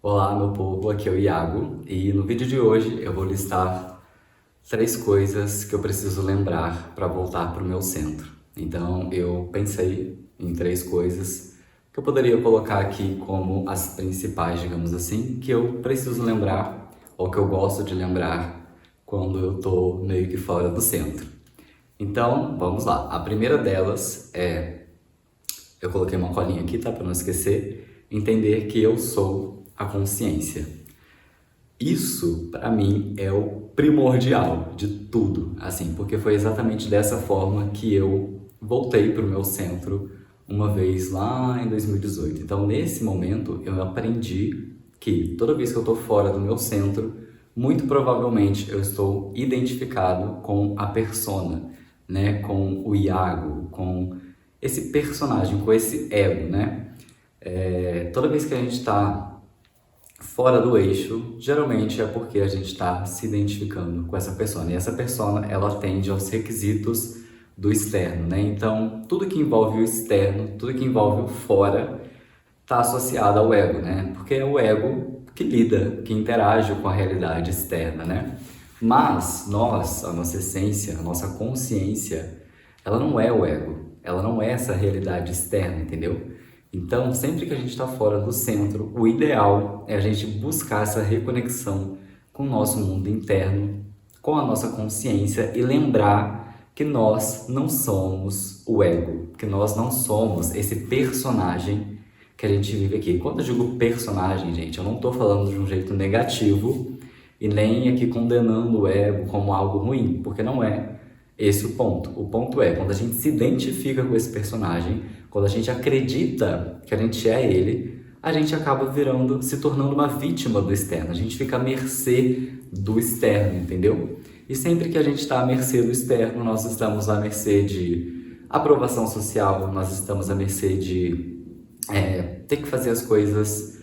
Olá, meu povo, aqui é o Iago e no vídeo de hoje eu vou listar 3 coisas que eu preciso lembrar para voltar para o meu centro. Então eu pensei em 3 coisas que eu poderia colocar aqui como as principais, digamos assim, que eu preciso lembrar ou que eu gosto de lembrar quando eu tô meio que fora do centro. Então vamos lá, a primeira delas é, eu coloquei uma colinha aqui, tá, para não esquecer, entender que eu sou a consciência. Isso, para mim, é o primordial de tudo, assim, porque foi exatamente dessa forma que eu voltei para o meu centro uma vez lá em 2018. Então, nesse momento, eu aprendi que toda vez que eu estou fora do meu centro, muito provavelmente eu estou identificado com a persona, né, com o Iago, com esse personagem, com esse ego, né? Toda vez que a gente está fora do eixo, geralmente é porque a gente está se identificando com essa persona. E essa persona, ela atende aos requisitos do externo, né? Então, tudo que envolve o externo, tudo que envolve o fora, está associado ao ego, né? Porque é o ego que lida, que interage com a realidade externa, né? Mas nós, a nossa essência, a nossa consciência, ela não é o ego, ela não é essa realidade externa, entendeu? Então, sempre que a gente está fora do centro, o ideal é a gente buscar essa reconexão com o nosso mundo interno, com a nossa consciência e lembrar que nós não somos o ego, que nós não somos esse personagem que a gente vive aqui. Quando eu digo personagem, gente, eu não estou falando de um jeito negativo e nem aqui condenando o ego como algo ruim, porque não é esse o ponto. O ponto é quando a gente se identifica com esse personagem, quando a gente acredita que a gente é ele, a gente acaba virando, se tornando uma vítima do externo. A gente fica à mercê do externo, entendeu? E sempre que a gente está à mercê do externo, nós estamos à mercê de aprovação social, nós estamos à mercê de ter que fazer as coisas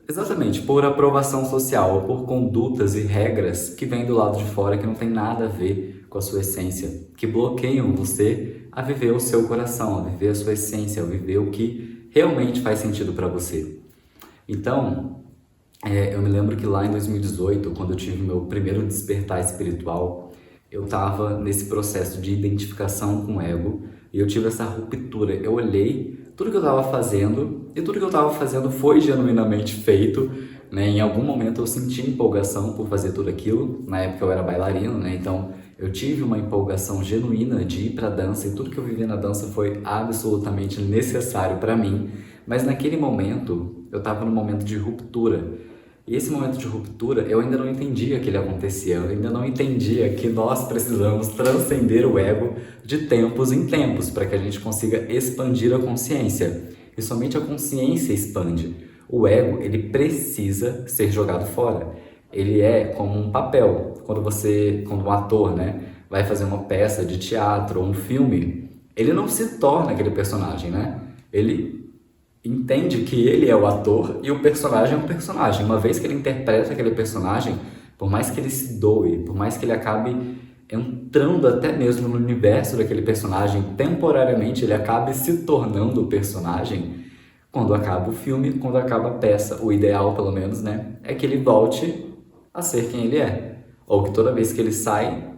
exatamente por aprovação social ou por condutas e regras que vêm do lado de fora que não tem nada a ver com a sua essência, que bloqueiam você a viver o seu coração, a viver a sua essência, a viver o que realmente faz sentido para você. Então, eu me lembro que lá em 2018, quando eu tive meu primeiro despertar espiritual, eu estava nesse processo de identificação com o ego e eu tive essa ruptura. Eu olhei tudo que eu estava fazendo e tudo que eu estava fazendo foi genuinamente feito, né? Em algum momento eu senti empolgação por fazer tudo aquilo. Na época eu era bailarino, né? Então eu tive uma empolgação genuína de ir para a dança e tudo que eu vivi na dança foi absolutamente necessário para mim. Mas naquele momento eu estava num momento de ruptura. E esse momento de ruptura, eu ainda não entendia que ele acontecia, eu ainda não entendia que nós precisamos transcender o ego de tempos em tempos para que a gente consiga expandir a consciência. E somente a consciência expande. O ego, ele precisa ser jogado fora. Ele é como um papel. Quando um ator, né, vai fazer uma peça de teatro ou um filme, ele não se torna aquele personagem, né? Ele entende que ele é o ator e o personagem é um personagem. Uma vez que ele interpreta aquele personagem, por mais que ele se doe, por mais que ele acabe entrando até mesmo no universo daquele personagem, temporariamente ele acabe se tornando o personagem. Quando acaba o filme, quando acaba a peça, o ideal pelo menos, né, é que ele volte a ser quem ele é. Ou que toda vez que ele sai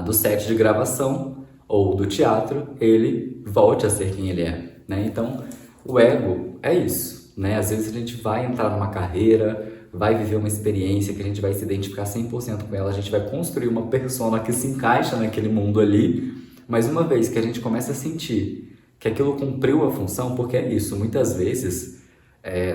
do set de gravação ou do teatro, ele volte a ser quem ele é, né? Então, o ego é isso, né? Às vezes a gente vai entrar numa carreira, vai viver uma experiência que a gente vai se identificar 100% com ela, a gente vai construir uma persona que se encaixa naquele mundo ali, mas uma vez que a gente começa a sentir que aquilo cumpriu a função, porque é isso, muitas vezes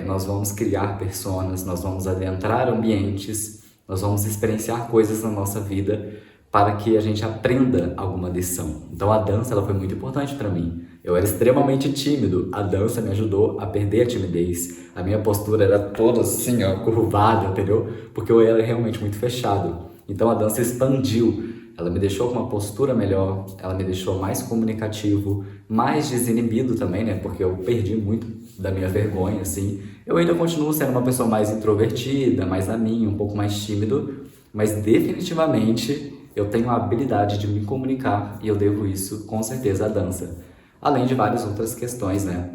nós vamos criar personas, nós vamos adentrar ambientes, nós vamos experienciar coisas na nossa vida para que a gente aprenda alguma lição. Então a dança ela foi muito importante para mim. Eu era extremamente tímido, a dança me ajudou a perder a timidez. A minha postura era toda assim, ó, curvada, entendeu? Porque eu era realmente muito fechado. Então a dança expandiu, ela me deixou com uma postura melhor, ela me deixou mais comunicativo, mais desinibido também, né? Porque eu perdi muito da minha vergonha, assim. Eu ainda continuo sendo uma pessoa mais introvertida, mais na minha, um pouco mais tímido, mas definitivamente eu tenho a habilidade de me comunicar e eu devo isso, com certeza, à dança. Além de várias outras questões, né?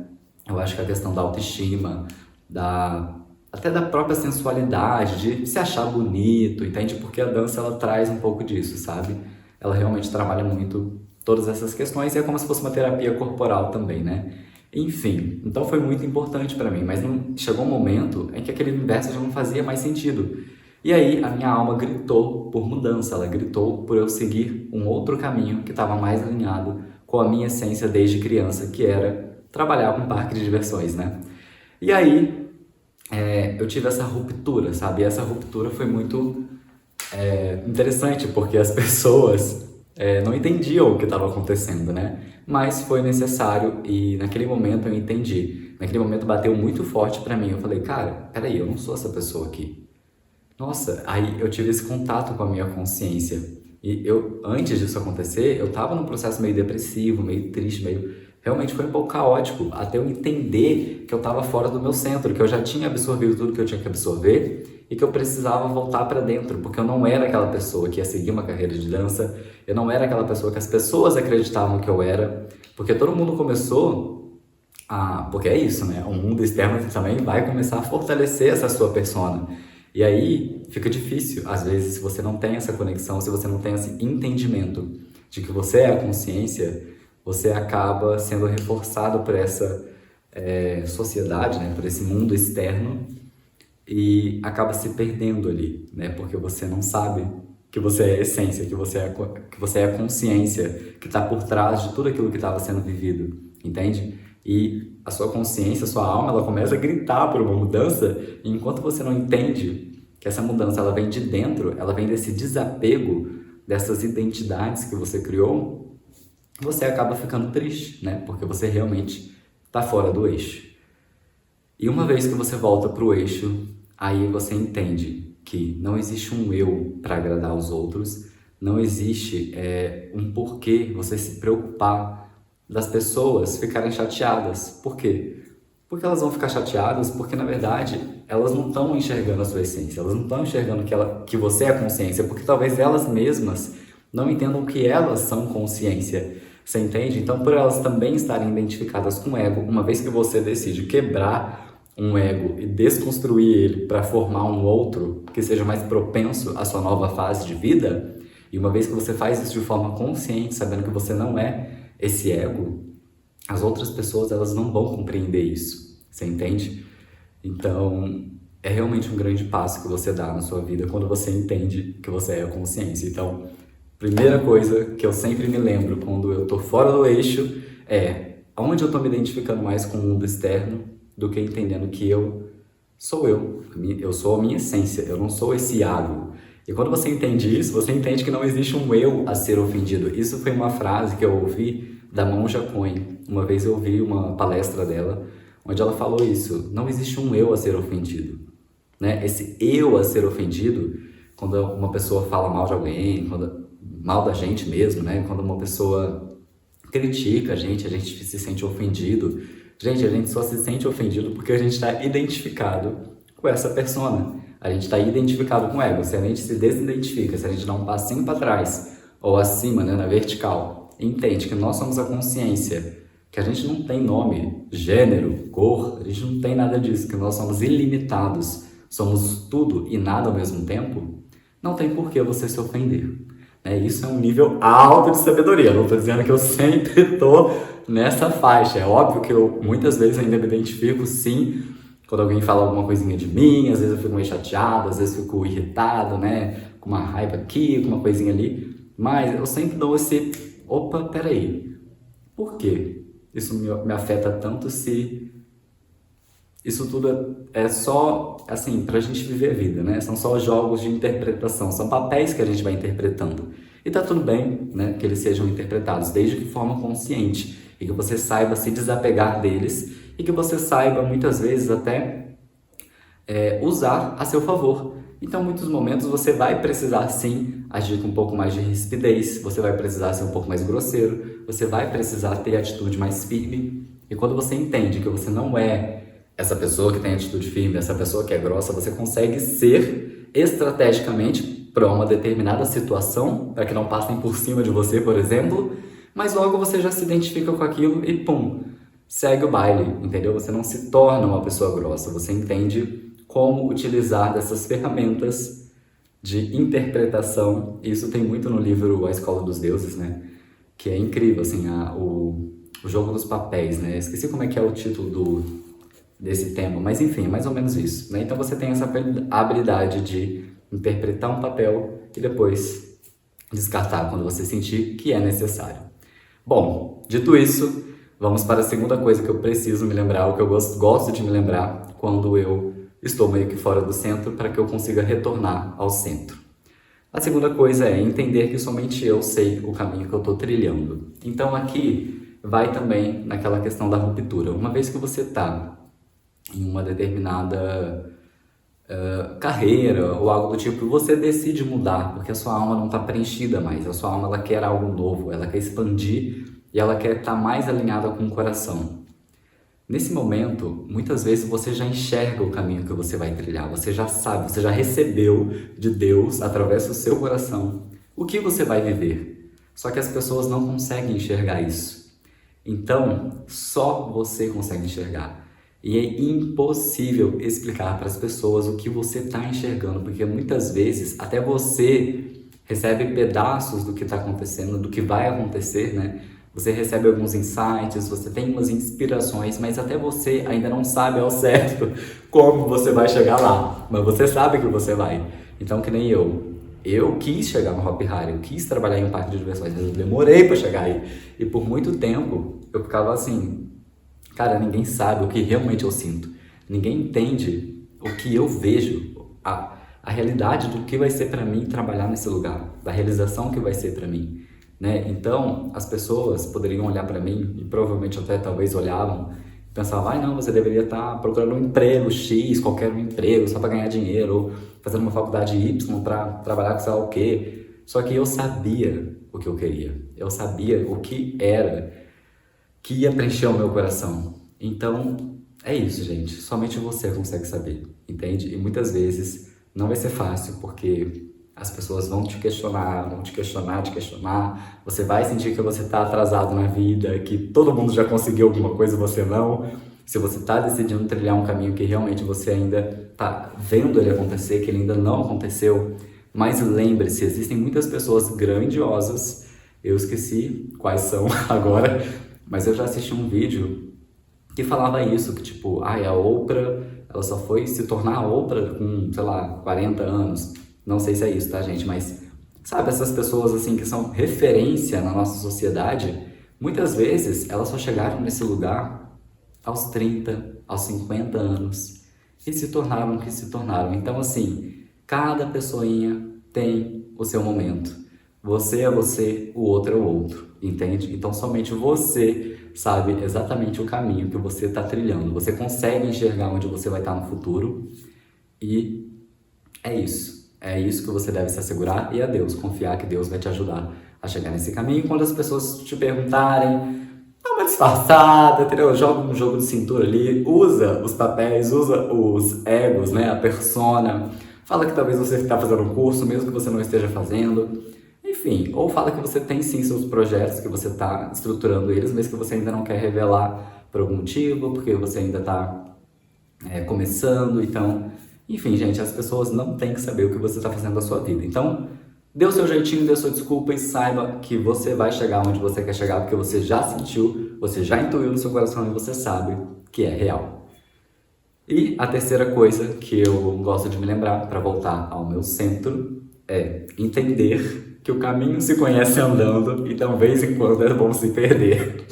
Eu acho que a questão da autoestima, da até da própria sensualidade, de se achar bonito, entende? Porque a dança ela traz um pouco disso, sabe? Ela realmente trabalha muito todas essas questões e é como se fosse uma terapia corporal também, né? Enfim, então foi muito importante para mim, mas chegou um momento em que aquele universo já não fazia mais sentido. E aí a minha alma gritou por mudança, ela gritou por eu seguir um outro caminho que estava mais alinhado com a minha essência desde criança, que era trabalhar com parque de diversões, né? E aí eu tive essa ruptura, sabe? E essa ruptura foi muito interessante, porque as pessoas não entendiam o que estava acontecendo, né? Mas foi necessário e naquele momento eu entendi. Naquele momento bateu muito forte pra mim. Eu falei, cara, peraí, eu não sou essa pessoa aqui. Nossa, aí eu tive esse contato com a minha consciência. E eu, antes disso acontecer, eu tava num processo meio depressivo, meio triste, meio... Realmente foi um pouco caótico, até eu entender que eu tava fora do meu centro, que eu já tinha absorvido tudo que eu tinha que absorver e que eu precisava voltar para dentro, porque eu não era aquela pessoa que ia seguir uma carreira de dança, eu não era aquela pessoa que as pessoas acreditavam que eu era, porque todo mundo começou porque é isso, né? O mundo externo também vai começar a fortalecer essa sua persona. E aí fica difícil, às vezes, se você não tem essa conexão, se você não tem esse entendimento de que você é a consciência, você acaba sendo reforçado por essa sociedade, né? Por esse mundo externo e acaba se perdendo ali, né? Porque você não sabe que você é a essência, que você é a consciência que está por trás de tudo aquilo que estava sendo vivido, entende? E a sua consciência, a sua alma, ela começa a gritar por uma mudança, e enquanto você não entende que essa mudança ela vem de dentro, ela vem desse desapego dessas identidades que você criou, você acaba ficando triste, né? Porque você realmente está fora do eixo. E uma vez que você volta para o eixo, aí você entende que não existe um eu para agradar os outros, não existe um porquê você se preocupar das pessoas ficarem chateadas. Por quê? Porque elas vão ficar chateadas porque, na verdade, elas não estão enxergando a sua essência, elas não estão enxergando que você é consciência, porque talvez elas mesmas não entendam que elas são consciência. Você entende? Então, por elas também estarem identificadas com o ego, uma vez que você decide quebrar um ego e desconstruir ele para formar um outro que seja mais propenso à sua nova fase de vida, e uma vez que você faz isso de forma consciente, sabendo que você não é esse ego, as outras pessoas elas não vão compreender isso, você entende? Então, é realmente um grande passo que você dá na sua vida quando você entende que você é a consciência. Então, primeira coisa que eu sempre me lembro quando eu tô fora do eixo é onde eu tô me identificando mais com o mundo externo do que entendendo que eu sou eu sou a minha essência, eu não sou esse ego. E quando você entende isso, você entende que não existe um eu a ser ofendido. Isso foi uma frase que eu ouvi da Monja Coen. Uma vez eu ouvi uma palestra dela, onde ela falou isso, não existe um eu a ser ofendido. Né? Esse eu a ser ofendido, quando uma pessoa fala mal de alguém, mal da gente mesmo, né? Quando uma pessoa critica a gente se sente ofendido. Gente, a gente só se sente ofendido porque a gente está identificado com essa persona. A gente está identificado com o ego. Se a gente se desidentifica, se a gente dá um passinho para trás ou acima, né, na vertical, entende que nós somos a consciência, que a gente não tem nome, gênero, cor, a gente não tem nada disso, que nós somos ilimitados, somos tudo e nada ao mesmo tempo, não tem por que você se ofender. Isso é um nível alto de sabedoria. Não estou dizendo que eu sempre estou nessa faixa. É óbvio que eu muitas vezes ainda me identifico, sim, quando alguém fala alguma coisinha de mim, às vezes eu fico meio chateado, às vezes eu fico irritado, né? Com uma raiva aqui, com uma coisinha ali. Mas eu sempre dou esse, opa, peraí, por quê? Isso me afeta tanto se... Isso tudo é só, assim, pra gente viver a vida, né? São só jogos de interpretação, são papéis que a gente vai interpretando. E tá tudo bem, né, que eles sejam interpretados, desde que de forma consciente. E que você saiba se desapegar deles e que você saiba, muitas vezes, até usar a seu favor. Então, em muitos momentos, você vai precisar, sim, agir com um pouco mais de rispidez, você vai precisar ser um pouco mais grosseiro, você vai precisar ter atitude mais firme. E quando você entende que você não é essa pessoa que tem atitude firme, essa pessoa que é grossa, você consegue ser estrategicamente para uma determinada situação, para que não passem por cima de você, por exemplo, mas logo você já se identifica com aquilo e pum, segue o baile, entendeu? Você não se torna uma pessoa grossa, você entende como utilizar dessas ferramentas de interpretação. Isso tem muito no livro A Escola dos Deuses, né? Que é incrível, assim, o jogo dos papéis, né? Esqueci como é que é o título desse tema, mas enfim, é mais ou menos isso, né? Então você tem essa habilidade de interpretar um papel e depois descartar quando você sentir que é necessário. Bom, dito isso, vamos para a segunda coisa que eu preciso me lembrar, o que eu gosto de me lembrar quando eu estou meio que fora do centro, para que eu consiga retornar ao centro. A segunda coisa é entender que somente eu sei o caminho que eu estou trilhando. Então aqui vai também naquela questão da ruptura. Uma vez que você está em uma determinada carreira ou algo do tipo, você decide mudar, porque a sua alma não está preenchida mais, a sua alma ela quer algo novo, ela quer expandir e ela quer estar mais alinhada com o coração. Nesse momento, muitas vezes você já enxerga o caminho que você vai trilhar, você já sabe, você já recebeu de Deus, através do seu coração, o que você vai viver. Só que as pessoas não conseguem enxergar isso. Então, só você consegue enxergar. E é impossível explicar para as pessoas o que você está enxergando, porque muitas vezes até você recebe pedaços do que está acontecendo, do que vai acontecer, né? Você recebe alguns insights, você tem umas inspirações, mas até você ainda não sabe ao certo como você vai chegar lá. Mas você sabe que você vai. Então, que nem eu. Eu quis chegar no Hopi Hari, eu quis trabalhar em um parque de diversões, mas eu demorei para chegar aí. E por muito tempo, eu ficava assim, cara, ninguém sabe o que realmente eu sinto. Ninguém entende o que eu vejo, a realidade do que vai ser para mim trabalhar nesse lugar, da realização que vai ser para mim. Né? Então, as pessoas poderiam olhar para mim, e provavelmente até talvez olhavam, e pensavam, não, você deveria estar procurando um emprego X, qualquer um emprego, só para ganhar dinheiro, ou fazendo uma faculdade Y para trabalhar com sei lá o quê. Só que eu sabia o que eu queria, eu sabia o que era, que ia preencher o meu coração. Então, é isso, gente, somente você consegue saber, entende? E muitas vezes não vai ser fácil, porque as pessoas vão te questionar, você vai sentir que você está atrasado na vida, que todo mundo já conseguiu alguma coisa e você não. Se você está decidindo trilhar um caminho que realmente você ainda está vendo ele acontecer, que ele ainda não aconteceu, mas lembre-se, existem muitas pessoas grandiosas, eu esqueci quais são agora, mas eu já assisti um vídeo que falava isso, que tipo, a Oprah, ela só foi se tornar a Oprah com, sei lá, 40 anos. Não sei se é isso, tá, gente? Mas, sabe, essas pessoas, assim, que são referência na nossa sociedade, muitas vezes elas só chegaram nesse lugar aos 30, aos 50 anos e se tornaram o que se tornaram. Então, assim, cada pessoinha tem o seu momento. Você é você, o outro é o outro, entende? Então, somente você sabe exatamente o caminho que você está trilhando. Você consegue enxergar onde você vai estar no futuro e é isso. É isso que você deve se assegurar e a Deus, confiar que Deus vai te ajudar a chegar nesse caminho. E quando as pessoas te perguntarem, dá uma disfarçada, entendeu? Joga um jogo de cintura ali, usa os papéis, usa os egos, né? A persona. Fala que talvez você está fazendo um curso, mesmo que você não esteja fazendo. Enfim, ou fala que você tem sim seus projetos, que você está estruturando eles, mas que você ainda não quer revelar por algum motivo, porque você ainda está começando, então... Enfim, gente, as pessoas não têm que saber o que você está fazendo da sua vida. Então, dê o seu jeitinho, dê a sua desculpa e saiba que você vai chegar onde você quer chegar, porque você já sentiu, você já intuiu no seu coração e você sabe que é real. E a terceira coisa que eu gosto de me lembrar para voltar ao meu centro é entender que o caminho se conhece andando e de vez em quando é bom se perder.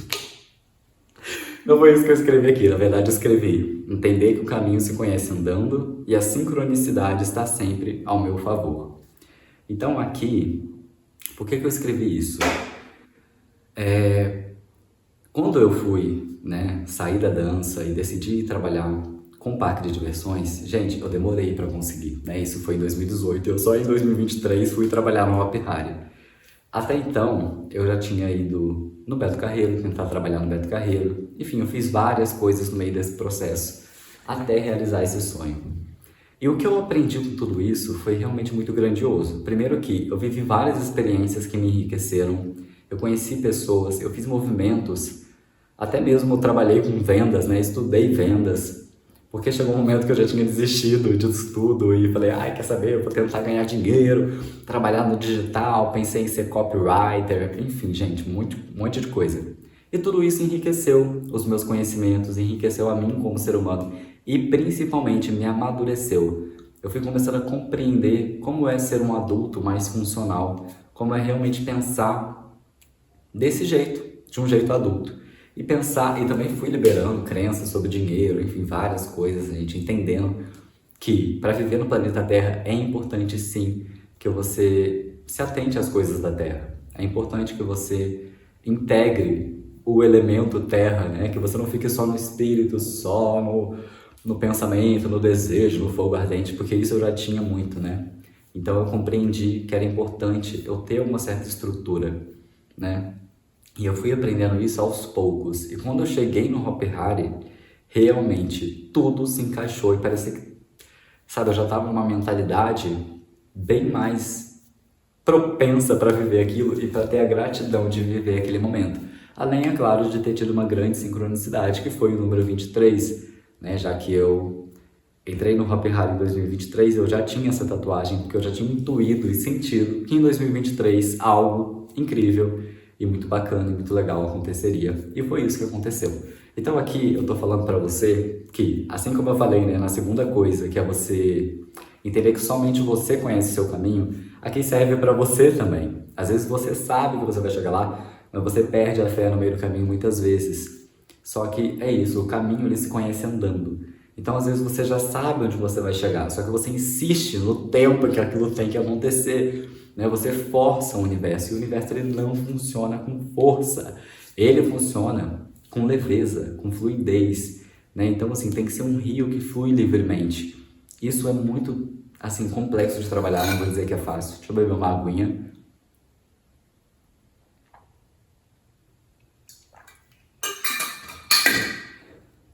Não foi isso que eu escrevi aqui, na verdade eu escrevi entender que o caminho se conhece andando e a sincronicidade está sempre ao meu favor. Então aqui, por que eu escrevi isso? Quando eu fui, sair da dança e decidi trabalhar com parque de diversões, gente, eu demorei para conseguir, Isso foi em 2018, eu só em 2023 fui trabalhar no Hopi Hari. Até então, eu já tinha ido no Beto Carreiro, tentar trabalhar no Beto Carreiro. Enfim, eu fiz várias coisas no meio desse processo, até realizar esse sonho. E o que eu aprendi com tudo isso foi realmente muito grandioso. Primeiro que eu vivi várias experiências que me enriqueceram, eu conheci pessoas, eu fiz movimentos, até mesmo eu trabalhei com vendas, estudei vendas, Porque chegou um momento que eu já tinha desistido disso tudo e falei, ai, quer saber, eu vou tentar ganhar dinheiro, trabalhar no digital, pensei em ser copywriter, enfim, gente, um monte de coisa. E tudo isso enriqueceu os meus conhecimentos, enriqueceu a mim como ser humano e principalmente me amadureceu. Eu fui começando a compreender como é ser um adulto mais funcional, como é realmente pensar desse jeito, de um jeito adulto. E pensar, e também fui liberando crenças sobre dinheiro, enfim, várias coisas, a gente entendendo que para viver no planeta Terra é importante sim que você se atente às coisas da Terra. É importante que você integre o elemento Terra, né? Que você não fique só no espírito, só no pensamento, no desejo, no fogo ardente, porque isso eu já tinha muito, né? Então eu compreendi que era importante eu ter uma certa estrutura, né? E eu fui aprendendo isso aos poucos. E quando eu cheguei no Hopi Hari, realmente tudo se encaixou e parecia que, sabe, eu já estava numa mentalidade bem mais propensa para viver aquilo e para ter a gratidão de viver aquele momento. Além, é claro, de ter tido uma grande sincronicidade, que foi o número 23, né? Já que eu entrei no Hopi Hari em 2023, eu já tinha essa tatuagem, porque eu já tinha intuído e sentido que em 2023 algo incrível e muito bacana e muito legal aconteceria. E foi isso que aconteceu. Então aqui eu tô falando para você que, assim como eu falei, né, na segunda coisa, que é você entender que somente você conhece o seu caminho, aqui serve para você também. Às vezes você sabe que você vai chegar lá, mas você perde a fé no meio do caminho muitas vezes. Só que é isso, o caminho ele se conhece andando. Então, às vezes, você já sabe onde você vai chegar, só que você insiste no tempo que aquilo tem que acontecer, né? Você força o universo, e o universo ele não funciona com força, ele funciona com leveza, com fluidez, né? Então, assim, tem que ser um rio que flui livremente. Isso é muito, assim, complexo de trabalhar, não vou dizer que é fácil. Deixa eu beber uma aguinha.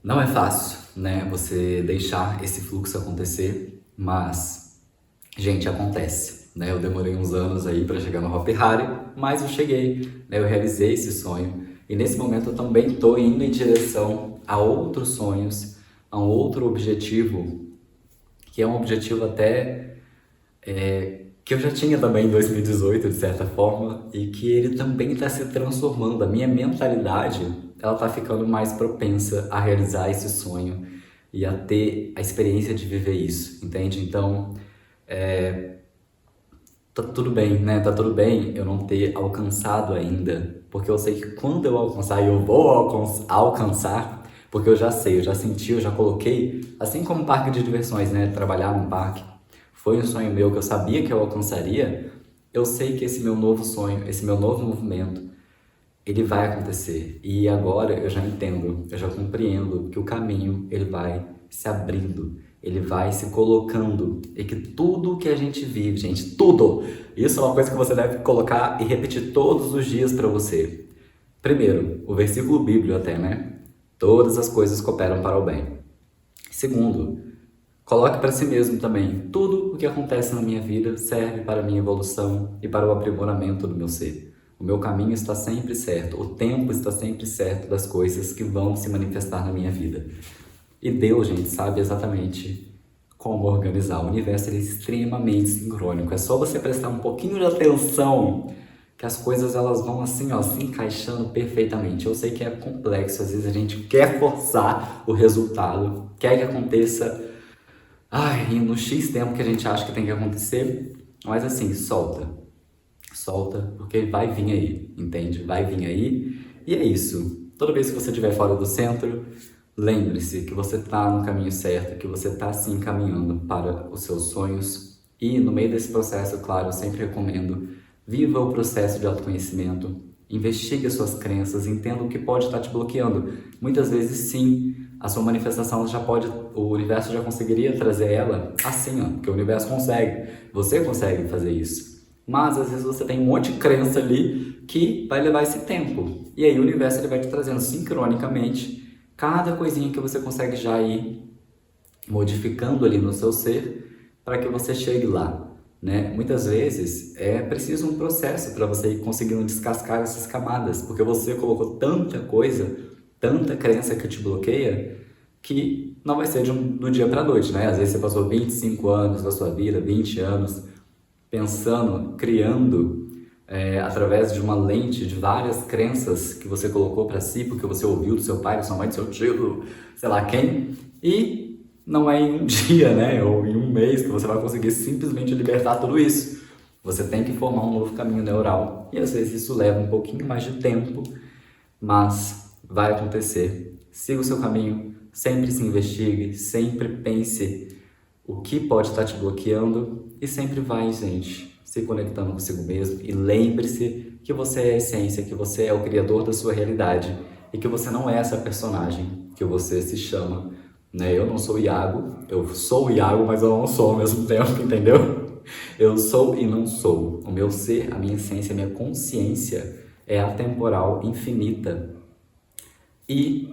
Não é fácil, né, você deixar esse fluxo acontecer, mas, gente, acontece, né? Eu demorei uns anos aí para chegar no Hopi Hari, mas eu cheguei, né? Eu realizei esse sonho e nesse momento eu também estou indo em direção a outros sonhos, a um outro objetivo, que é um objetivo até que eu já tinha também em 2018, de certa forma, e que ele também está se transformando. A minha mentalidade, ela está ficando mais propensa a realizar esse sonho e a ter a experiência de viver isso, entende? Então, tá tudo bem, né? Tá tudo bem eu não ter alcançado ainda, porque eu sei que quando eu alcançar, e eu vou alcançar, porque eu já sei, eu já senti, eu já coloquei, assim como um parque de diversões, né? Trabalhar num parque foi um sonho meu que eu sabia que eu alcançaria. Eu sei que esse meu novo sonho, esse meu novo movimento, ele vai acontecer. E agora eu já entendo, eu já compreendo que o caminho, ele vai se abrindo, ele vai se colocando. E que tudo que a gente vive, gente, tudo, isso é uma coisa que você deve colocar e repetir todos os dias para você. Primeiro, o versículo bíblico até, né? Todas as coisas cooperam para o bem. Segundo, coloque para si mesmo também, tudo o que acontece na minha vida serve para a minha evolução e para o aprimoramento do meu ser. O meu caminho está sempre certo, o tempo está sempre certo das coisas que vão se manifestar na minha vida. E Deus, gente, sabe exatamente como organizar. O universo é extremamente sincrônico. É só você prestar um pouquinho de atenção que as coisas elas vão assim, ó, se encaixando perfeitamente. Eu sei que é complexo, às vezes a gente quer forçar o resultado, quer que aconteça no X tempo que a gente acha que tem que acontecer, mas assim, solta, porque vai vir aí, entende? Vai vir aí, e é isso. Toda vez que você estiver fora do centro, lembre-se que você está no caminho certo, que você está sim caminhando para os seus sonhos, e no meio desse processo, claro, eu sempre recomendo, viva o processo de autoconhecimento, investigue as suas crenças, entenda o que pode estar te bloqueando. Muitas vezes, sim, a sua manifestação já pode, o universo já conseguiria trazer ela assim, ó, porque o universo consegue, você consegue fazer isso. Mas às vezes você tem um monte de crença ali que vai levar esse tempo. E aí o universo ele vai te trazendo sincronicamente cada coisinha que você consegue já ir modificando ali no seu ser para que você chegue lá, né? Muitas vezes é preciso um processo para você ir conseguindo descascar essas camadas, porque você colocou tanta coisa, tanta crença que te bloqueia, que não vai ser do dia para a noite, né? Às vezes você passou 25 anos da sua vida, 20 anos, pensando, criando, através de uma lente de várias crenças que você colocou para si, porque você ouviu do seu pai, da sua mãe, do seu tio, sei lá quem, e não é em um dia, né? Ou em um mês que você vai conseguir simplesmente libertar tudo isso. Você tem que formar um novo caminho neural. E às vezes isso leva um pouquinho mais de tempo, mas vai acontecer. Siga o seu caminho, sempre se investigue, sempre pense o que pode estar te bloqueando e sempre vai, gente, se conectando consigo mesmo. E lembre-se que você é a essência, que você é o criador da sua realidade e que você não é essa personagem que você se chama, né? Eu não sou o Iago, eu sou o Iago, mas eu não sou ao mesmo tempo, entendeu? Eu sou e não sou. O meu ser, a minha essência, a minha consciência é atemporal, infinita e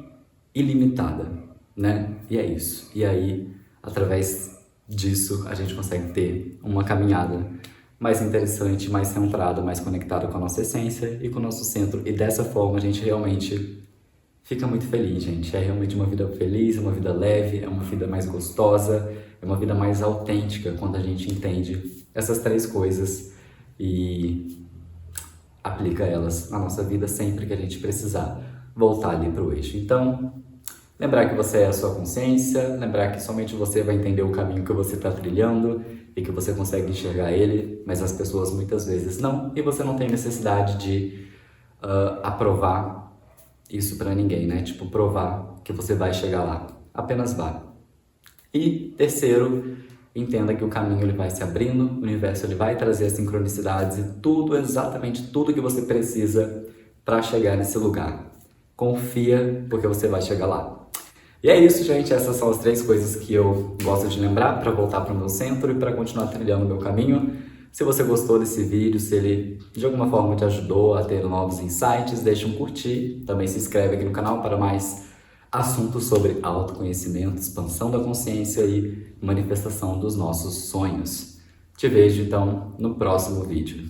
ilimitada, né? E é isso. E aí, através disso, a gente consegue ter uma caminhada mais interessante, mais centrada, mais conectada com a nossa essência e com o nosso centro. E dessa forma, a gente realmente fica muito feliz, gente. É realmente uma vida feliz, uma vida leve, é uma vida mais gostosa, é uma vida mais autêntica quando a gente entende essas três coisas e aplica elas na nossa vida sempre que a gente precisar voltar ali para o eixo. Então, lembrar que você é a sua consciência, lembrar que somente você vai entender o caminho que você está trilhando e que você consegue enxergar ele, mas as pessoas muitas vezes não, e você não tem necessidade de aprovar isso para ninguém, né? Tipo, provar que você vai chegar lá. Apenas vá. E terceiro, entenda que o caminho ele vai se abrindo, o universo ele vai trazer as sincronicidades e tudo, exatamente tudo que você precisa para chegar nesse lugar. Confia, porque você vai chegar lá. E é isso, gente. Essas são as três coisas que eu gosto de lembrar para voltar para o meu centro e para continuar trilhando o meu caminho. Se você gostou desse vídeo, se ele de alguma forma te ajudou a ter novos insights, deixa um curtir. Também se inscreve aqui no canal para mais assuntos sobre autoconhecimento, expansão da consciência e manifestação dos nossos sonhos. Te vejo então no próximo vídeo.